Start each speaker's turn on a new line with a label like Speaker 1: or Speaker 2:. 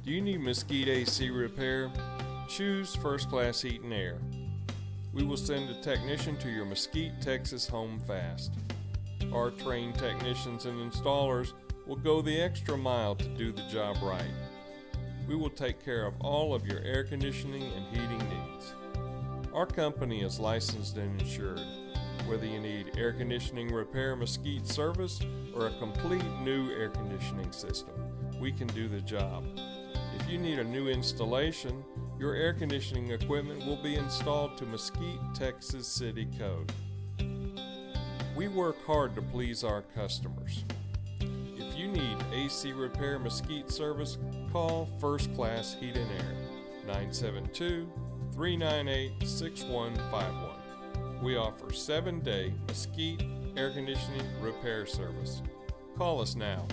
Speaker 1: Do you need Mesquite AC repair? Choose First Class Heat and Air. We will send a technician to your Mesquite, Texas home fast. Our trained technicians and installers will go the extra mile to do the job right. We will take care of all of your air conditioning and heating needs. Our company is licensed and insured. Whether you need air conditioning repair Mesquite service or a complete new air conditioning system, we can do the job. If you need a new installation, your air conditioning equipment will be installed to Mesquite, Texas City Code. We work hard to please our customers. If you need AC repair Mesquite service, call First Class Heat and Air, 972-398-6151. We offer 7-day Mesquite air conditioning repair service. Call us now.